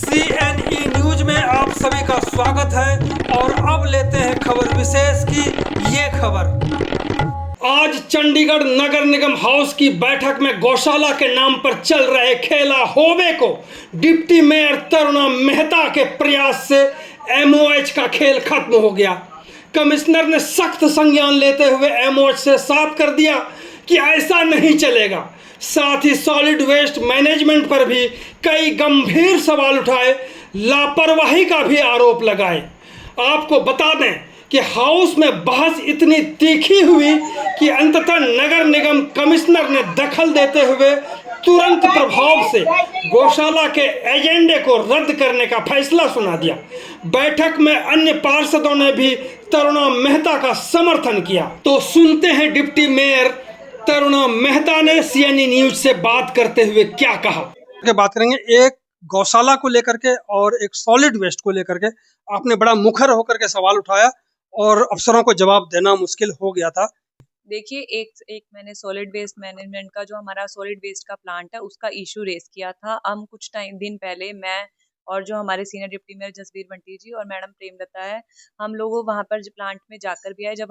CNE news में आप सभी का स्वागत है और अब लेते हैं खबर विशेष की ये खबर। आज चंडीगढ़ नगर निगम हाउस की बैठक में गौशाला के नाम पर चल रहे खेला होवे को डिप्टी मेयर तरुणा मेहता के प्रयास से MOH का खेल खत्म हो गया। कमिश्नर ने सख्त संज्ञान लेते हुए MOH से साफ कर दिया कि ऐसा नहीं चलेगा। साथ ही सॉलिड वेस्ट मैनेजमेंट पर भी कई गंभीर सवाल उठाए, लापरवाही का भी आरोप लगाए। आपको बता दें कि हाउस में बहस इतनी तीखी हुई कि अंततः नगर निगम कमिश्नर ने दखल देते हुए तुरंत प्रभाव से गौशाला के एजेंडे को रद्द करने का फैसला सुना दिया। बैठक में अन्य पार्षदों ने भी तरुणा मेहता का समर्थन किया। तो सुनते हैं डिप्टी मेयर तरुणा मेहता ने CNE न्यूज से बात करते हुए क्या कहा। बात करेंगे एक गौशाला को लेकर के और एक सॉलिड वेस्ट को लेकर के आपने बड़ा मुखर होकर के सवाल उठाया और अफसरों को जवाब देना मुश्किल हो गया था। देखिए, एक मैंने सॉलिड वेस्ट मैनेजमेंट का जो हमारा सॉलिड वेस्ट का प्लांट है उसका इशू रेज किया था। हम कुछ दिन पहले मैं और जो हमारे senior deputy mayor Jasbir Bunty ji और मैडम प्रेमलता है, हम लोग वहाँ पर प्लांट में जाकर भी आए। जब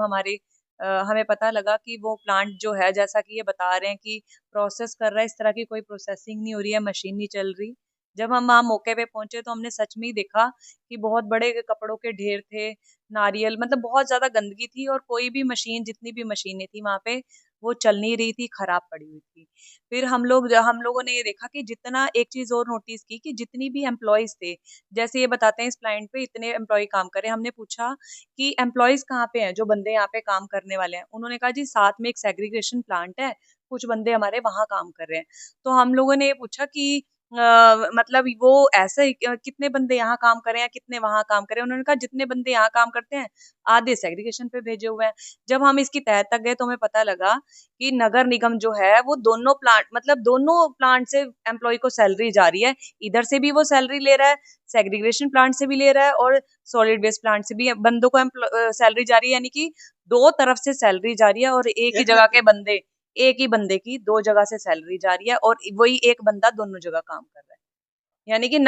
हमें पता लगा कि वो प्लांट जो है, जैसा कि ये बता रहे हैं कि प्रोसेस कर रहा है, इस तरह की कोई प्रोसेसिंग नहीं हो रही है, मशीन नहीं चल रही। जब हम वहाँ मौके पे पहुंचे तो हमने सच में ही देखा कि बहुत बड़े कपड़ों के ढेर थे, नारियल, मतलब बहुत ज्यादा गंदगी थी और कोई भी मशीन, जितनी भी मशीनें थी वहाँ पे, वो चल नहीं रही थी, खराब पड़ी हुई थी। फिर हम लोगों ने ये देखा कि जितना, एक चीज और नोटिस की कि जितनी भी एम्प्लॉयज थे, जैसे ये बताते हैं इस प्लांट पे इतने एम्प्लॉय काम कर रहे हैं, हमने पूछा कि एम्प्लॉयज कहाँ पे हैं, जो बंदे यहाँ पे काम करने वाले हैं। उन्होंने कहा जी साथ में एक सेग्रीगेशन प्लांट है, कुछ बंदे हमारे वहां काम कर रहे हैं। तो हम लोगों ने ये पूछा कि मतलब वो ऐसे कितने बंदे यहाँ काम कर रहे हैं, कितने वहां काम कर रहे हैं। उन्होंने कहा जितने बंदे यहाँ काम करते हैं आधे सेग्रीगेशन पे भेजे हुए हैं। जब हम इसकी तह तक गए तो हमें पता लगा कि नगर निगम जो है वो दोनों प्लांट से एम्प्लॉय को सैलरी जा रही है। इधर से भी वो सैलरी ले रहा है, सेग्रीगेशन प्लांट से भी ले रहा है और सॉलिड वेस्ट प्लांट से भी बंदों को सैलरी जा रही है। यानी कि दो तरफ से सैलरी जा रही है और एक ही बंदे की दो जगह से सैलरी जा रही है और वही एक बंदा दोनों जगह काम कर रहा है। यानी कि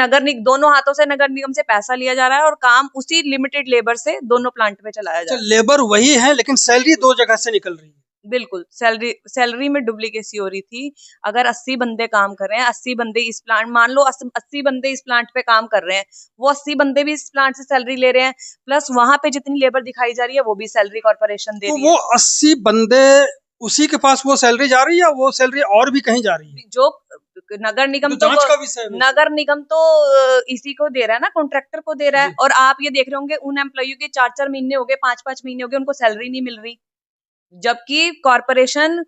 दोनों हाथों से नगर निगम से पैसा लिया जा रहा है और काम उसी लिमिटेड लेबर से दोनों प्लांट में चलाया जा रहा है। लेबर वही है लेकिन सैलरी दो जगह से निकल रही है। बिल्कुल, सैलरी में डुप्लीकेसी हो रही थी। अगर 80 बंदे काम कर रहे हैं, 80 बंदे इस प्लांट, मान लो 80 बंदे इस प्लांट पे काम कर रहे हैं, वो 80 बंदे भी इस प्लांट से सैलरी ले रहे हैं, प्लस वहां पे जितनी लेबर दिखाई जा रही है वो भी सैलरी कॉर्पोरेशन दे रही है। वो 80 बंदे उसी के पास वो सैलरी जा रही है या वो सैलरी और भी कहीं जा रही है? जो नगर निगम तो नगर निगम तो इसी को दे रहा है ना, कॉन्ट्रैक्टर को दे रहा है। और आप ये देख रहे होंगे उन एम्प्लॉय के 4-4 महीने हो गए, 5-5 महीने हो गए, उनको सैलरी नहीं मिल रही, जबकि कॉर्पोरेशन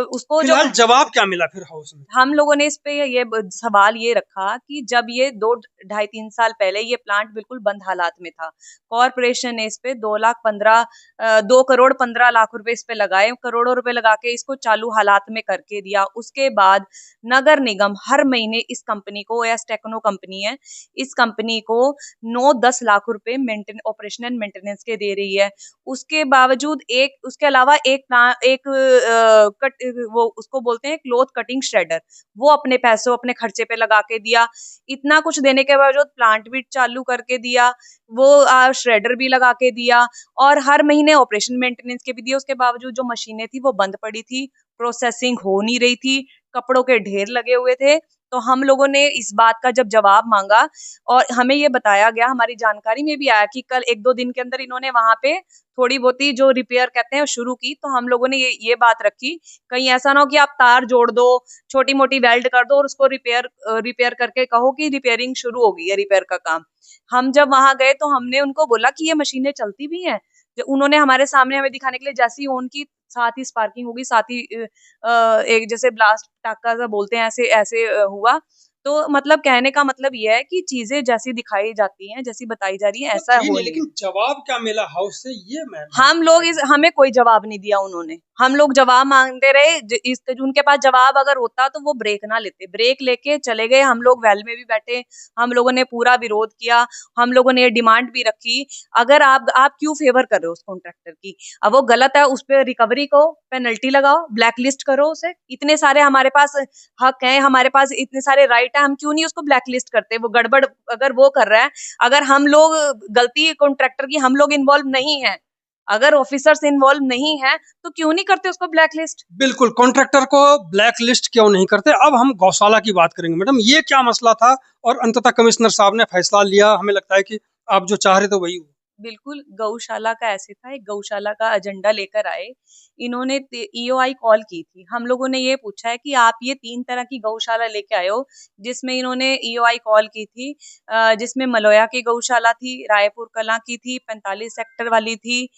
उसको जो जवाब क्या मिला फिर हाउस में? हम लोगों ने इस पे ये सवाल ये रखा कि जब ये 2-2.5-3 साल पहले ये प्लांट बिल्कुल बंद हालात में था, कॉर्पोरेशन ने इस पे 2 करोड़ 15 लाख रुपए इस पे लगाए, करोड़ों रुपए लगा के इसको चालू हालात में करके दिया। उसके बाद नगर निगम हर महीने इस कंपनी को, OS टेक्नो कंपनी है, इस कंपनी को 9-10 लाख रुपए ऑपरेशन मेंटेनेंस के दे रही है। उसके बावजूद उसके अलावा वो उसको बोलते हैं क्लॉथ कटिंग श्रेडर, वो अपने पैसों अपने खर्चे पे लगा के दिया। इतना कुछ देने के बावजूद प्लांट भी चालू करके दिया, वो श्रेडर भी लगा के दिया और हर महीने ऑपरेशन मेंटेनेंस के भी दिए। उसके बावजूद जो मशीनें थी वो बंद पड़ी थी, प्रोसेसिंग हो नहीं रही थी, कपड़ों के ढेर लगे हुए थे। तो हम लोगों ने इस बात का जब जवाब मांगा और हमें ये बताया गया, हमारी जानकारी में भी आया कि कल 1-2 दिन के अंदर इन्होंने वहां पे थोड़ी बहुती जो रिपेयर कहते हैं शुरू की। तो हम लोगों ने ये बात रखी, कहीं ऐसा ना हो कि आप तार जोड़ दो, छोटी मोटी वेल्ड कर दो और उसको रिपेयर करके कहो कि रिपेयरिंग शुरू हो गई है, रिपेयर का काम। हम जब वहां गए तो हमने उनको बोला कि ये मशीनें चलती भी हैं। उन्होंने हमारे सामने हमें दिखाने के लिए जैसी ऑन की, साथ ही स्पार्किंग होगी, साथ ही एक जैसे ब्लास्ट टाका सा बोलते हैं, ऐसे ऐसे हुआ। तो मतलब कहने का मतलब ये है कि चीजें जैसी दिखाई जाती हैं, जैसी बताई जा रही है, ऐसा हो नहीं। लेकिन जवाब क्या मिला हाउस से ये हमें कोई जवाब नहीं दिया उन्होंने। हम लोग जवाब मांगते रहे, उनके पास जवाब अगर होता तो वो ब्रेक ना लेते, ब्रेक लेके चले गए। हम लोग वेल में भी बैठे, हम लोगों ने पूरा विरोध किया, हम लोगों ने डिमांड भी रखी, अगर आप क्यों फेवर कर रहे हो उस कॉन्ट्रैक्टर की, अब वो गलत है उस पर रिकवरी को पेनल्टी लगाओ, ब्लैक लिस्ट करो उसे। इतने सारे हमारे पास हक हैं, हमारे पास इतने सारे राइट राइट है, हम क्यों नहीं उसको ब्लैक लिस्ट करते? वो गड़बड़ अगर वो कर रहा है, अगर हम लोग गलती कॉन्ट्रैक्टर की, हम लोग इन्वॉल्व नहीं है, अगर ऑफिसर्स इन्वॉल्व नहीं है, तो क्यों नहीं करते उसको ब्लैक लिस्ट? बिल्कुल, कॉन्ट्रैक्टर को ब्लैक लिस्ट क्यों नहीं करते? अब हम गौशाला की बात करेंगे। मैडम, ये क्या मसला था और अंततः कमिश्नर साहब ने फैसला लिया? हमें लगता है कि आप जो चाह रहे थे वही हुआ। बिल्कुल, गौशाला का ऐसे था, एक गौशाला का एजेंडा लेकर आए। इन्होंने ईओआई कॉल की थी। हम लोगों ने ये पूछा है कि आप ये 3 तरह की गौशाला लेके आए हो, जिसमें इन्होंने ईओआई कॉल की थी। जिसमें मलोया की गौशाला थी, रायपुर कलां की थी, 45 सेक्टर वाली थी,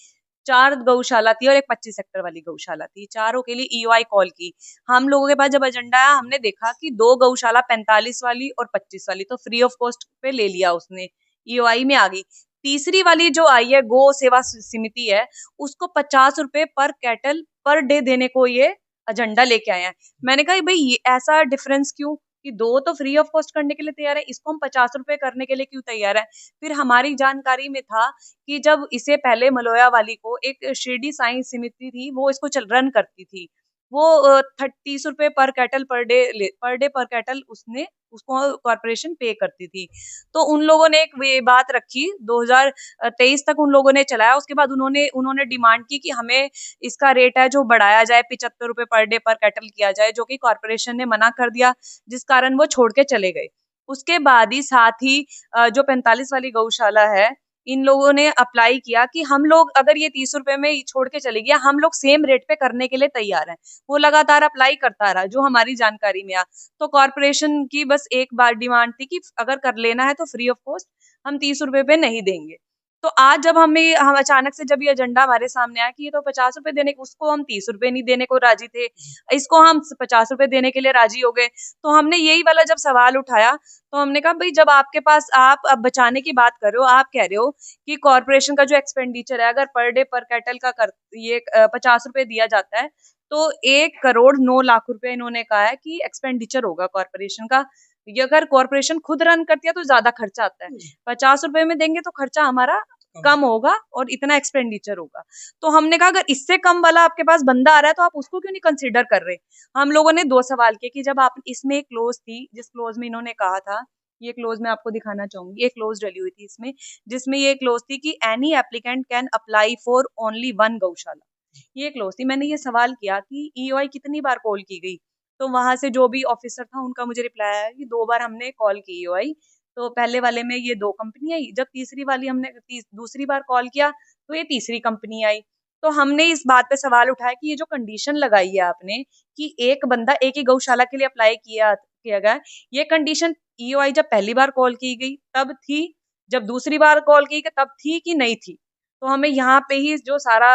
4 गौशाला थी और एक 25 सेक्टर वाली गौशाला थी। चारों के लिए ईओआई कॉल की। हम लोगों के पास जब एजेंडा आया, हमने देखा कि 2 गौशाला 45 वाली और 25 वाली तो फ्री ऑफ कॉस्ट पे ले लिया उसने, ईओआई में आ गई। तीसरी वाली जो आई है गो सेवा समिति है, उसको 50 रुपए पर कैटल पर डे देने को ये एजेंडा लेके आए हैं। मैंने कहा भाई ये ऐसा डिफरेंस क्यों कि 2 तो फ्री ऑफ कॉस्ट करने के लिए तैयार है, इसको हम 50 रुपए करने के लिए क्यों तैयार है? फिर हमारी जानकारी में था कि जब इसे पहले मलोया वाली को एक शिरडी साई समिति थी, वो इसको रन करती थी। वो 30 रुपए पर कैटल पर डे पर कैटल उसने उसको कॉर्पोरेशन पे करती थी। तो उन लोगों ने एक वे बात रखी, 2023 तक उन लोगों ने चलाया। उसके बाद उन्होंने उन्होंने डिमांड की कि हमें इसका रेट है जो बढ़ाया जाए, 75 रुपए पर डे पर कैटल किया जाए, जो कि कॉर्पोरेशन ने मना कर दिया, जिस कारण वो छोड़ के चले गए। उसके बाद ही साथ ही जो 45 वाली गौशाला है, इन लोगों ने अप्लाई किया कि हम लोग अगर ये 30 रुपए में ही छोड़ के चले गया, हम लोग सेम रेट पे करने के लिए तैयार हैं। वो लगातार अप्लाई करता रहा, जो हमारी जानकारी में आया। तो कॉर्पोरेशन की बस एक बार डिमांड थी कि अगर कर लेना है तो फ्री ऑफ कॉस्ट, हम 30 रुपए पे नहीं देंगे। तो आज जब हम अचानक से जब ये एजेंडा हमारे सामने आया कि ये तो 50 रुपए देने को, उसको हम 30 रुपए नहीं देने को राजी थे, इसको हम 50 रुपए देने के लिए राजी हो गए। तो हमने यही वाला जब सवाल उठाया, तो हमने कहा भाई जब आपके पास आप अब बचाने की बात कर रहे हो, आप कह रहे हो कि कॉर्पोरेशन का जो एक्सपेंडिचर है, अगर पर डे पर कैटल का कर ये 50 रुपए दिया जाता है, तो 1,09,00,000 रुपए इन्होंने कहा है कि एक्सपेंडिचर होगा कॉर्पोरेशन का। ये अगर कॉर्पोरेशन खुद रन करती है तो ज्यादा खर्चा आता है, 50 रुपए में देंगे तो खर्चा हमारा कम होगा और इतना एक्सपेंडिचर होगा। तो हमने कहा अगर इससे कम वाला आपके पास बंदा आ रहा है तो आप उसको क्यों नहीं कंसीडर कर रहे? हम लोगों ने 2 सवाल किए कि जब आप इसमें एक क्लोज थी, जिस क्लोज में इन्होंने कहा था, ये क्लोज मैं आपको दिखाना चाहूंगी, एक क्लोज डली हुई थी इसमें, जिसमें ये क्लोज थी कि any applicant can apply for only 1 गौशाला। ये क्लोज थी। मैंने ये सवाल किया कि ईओआई कितनी बार कॉल की गई? तो वहां से जो भी ऑफिसर था उनका मुझे रिप्लाई आया कि 2 बार हमने कॉल की ईओआई। तो पहले वाले में ये 2 कंपनी आई, जब तीसरी वाली हमने दूसरी बार कॉल किया तो ये तीसरी कंपनी आई। तो हमने इस बात पे सवाल उठाया कि ये जो कंडीशन लगाई है आपने कि एक बंदा एक ही गौशाला के लिए अप्लाई किया किया गया है, ये कंडीशन ईओआई जब पहली बार कॉल की गई तब थी, जब दूसरी बार कॉल की गई तब थी कि नहीं थी? तो हमें यहाँ पे ही जो सारा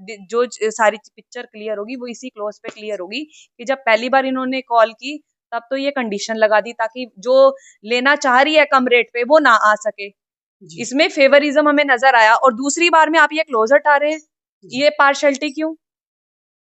सारी पिक्चर क्लियर होगी वो इसी क्लोज पे क्लियर होगी कि जब पहली बार इन्होंने कॉल की तब तो ये कंडीशन लगा दी ताकि जो लेना चाह रही है कम रेट पे वो ना आ सके। इसमें फेवरिज्म हमें नजर आया और दूसरी बार में आप ये क्लोज हटा रहे हैं, ये पार्शियलिटी क्यों?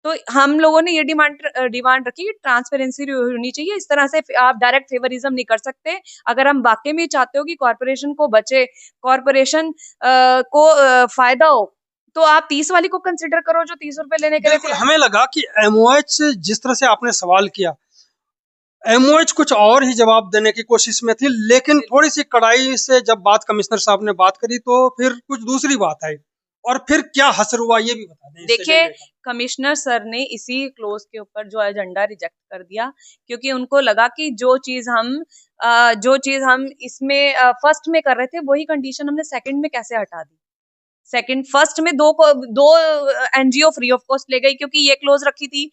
तो हम लोगों ने ये डिमांड रखी कि ट्रांसपेरेंसी होनी चाहिए। इस तरह से आप डायरेक्ट फेवरिज्म नहीं कर सकते। अगर हम वाकई में चाहते हो कि कॉर्पोरेशन को बचे, कॉर्पोरेशन को फायदा हो, तो आप 30 वाली को कंसिडर करो जो 30 रुपए लेने के लिए बिल्कुल, हमें लगा कि एमओएच जिस तरह से आपने सवाल किया, एमओएच कुछ और ही जवाब देने की कोशिश में थी, लेकिन थोड़ी सी कड़ाई से जब बात कमिश्नर साहब ने बात करी तो फिर कुछ दूसरी बात आई। और फिर क्या हसर हुआ ये भी बता दें इससे देखिए, रिलेटेड। कमिश्नर सर ने इसी क्लोज के ऊपर जो एजेंडा रिजेक्ट कर दिया, क्योंकि उनको लगा कि जो चीज हम इसमें फर्स्ट में कर रहे थे वही कंडीशन हमने सेकंड में कैसे हटा दी? सेकंड फर्स्ट में दो एनजीओ फ्री ऑफ कॉस्ट ले गई क्योंकि ये क्लोज रखी थी।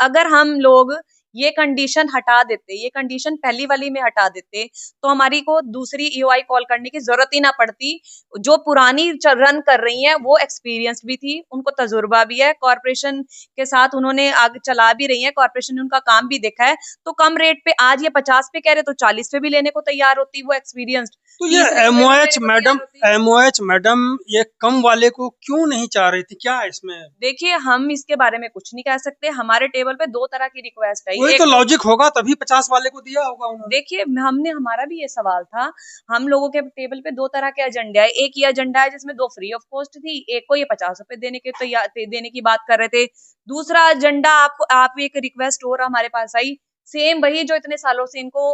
अगर हम लोग ये कंडीशन हटा देते, ये कंडीशन पहली वाली में हटा देते, तो हमारी को दूसरी ईओआई कॉल करने की जरूरत ही ना पड़ती। जो पुरानी रन कर रही हैं वो एक्सपीरियंस्ड भी थी, उनको तजुर्बा भी है, कॉर्पोरेशन के साथ उन्होंने आगे चला भी रही है, कॉर्पोरेशन ने उनका काम भी देखा है। तो कम रेट पे आज ये 50 पे कह रहे तो 40 पे भी लेने को तैयार होती वो एक्सपीरियंस्ड। तो ये एमओएच मैडम ये कम वाले को क्यों नहीं चाह रही थी? क्या है इसमें? देखिए, हम इसके बारे में कुछ नहीं कह सकते। हमारे टेबल पे 2 तरह की रिक्वेस्ट आई। वही तो लॉजिक होगा, तभी 50 वाले को दिया होगा उन्होंने। देखिए, हमारा भी ये सवाल था। हम लोगों के टेबल पे 2 तरह के एजेंडे आए। एक ये एजेंडा है जिसमें 2 फ्री ऑफ कॉस्ट थी, एक को ये 50 रुपए देने की बात कर रहे थे। दूसरा एजेंडा आप एक रिक्वेस्ट और हमारे पास आई सेम वही जो इतने सालों से इनको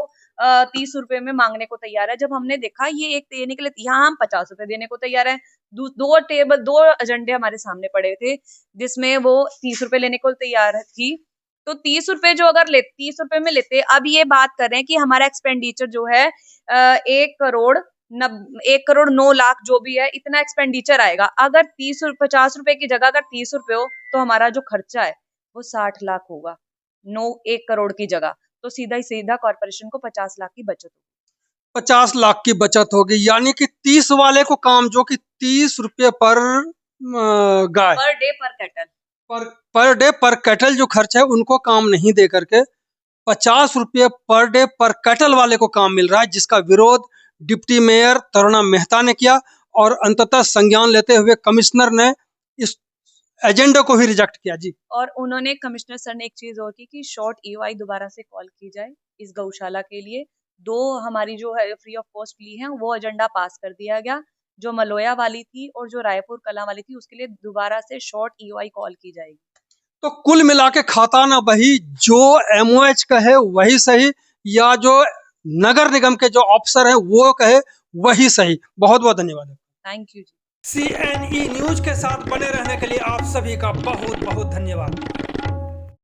30 रुपए में मांगने को तैयार है। जब हमने देखा ये एक देने के लिए, यहाँ हम 50 रुपए देने को तैयार है। दो एजेंडे हमारे सामने पड़े थे जिसमें वो 30 रुपए लेने को तैयार थी। तो 30 रुपए जो अगर 30 रुपए में लेते, अब ये बात कर रहे हैं कि हमारा एक्सपेंडिचर जो है 1 करोड़ 9 लाख जो भी है, इतना एक्सपेंडिचर आएगा। अगर 50 रुपए की जगह अगर 30 रुपए हो तो हमारा जो खर्चा है वो 60 लाख होगा, 1 करोड़ की जगह। तो सीधा ही सीधा कॉर्पोरेशन को 50 लाख की बचत होगी। 50 लाख की बचत होगी, यानी कि 30 वाले को काम जो कि 30 रुपये पर गाय पर डे पर कैटल, पर डे पर कैटल जो खर्च है उनको काम नहीं दे करके 50 रुपये पर डे पर कैटल वाले को काम मिल रहा है, जिसका विरोध डिप्टी मेयर तरुणा मेहता ने किया और अंततः संज्ञान लेते हुए कमिश्नर ने इस एजेंडे को ही रिजेक्ट किया। जी, और उन्होंने कमिश्नर सर ने एक चीज और की कि शॉर्ट ईओआई दोबारा से कॉल की जाए इस गौशाला के लिए। 2 हमारी जो है फ्री ऑफ कॉस्ट ली है वो एजेंडा पास कर दिया गया। जो मलोया वाली थी और जो रायपुर कला वाली थी उसके लिए दोबारा से शॉर्ट ईओआई कॉल की जाएगी। तो कुल मिला के खाता ना बही, जो एमओएच कहे वही सही, या जो नगर निगम के जो अफसर है वो कहे वही सही। बहुत बहुत धन्यवाद। थैंक यू जी। CNE न्यूज के साथ बने रहने के लिए आप सभी का बहुत बहुत धन्यवाद।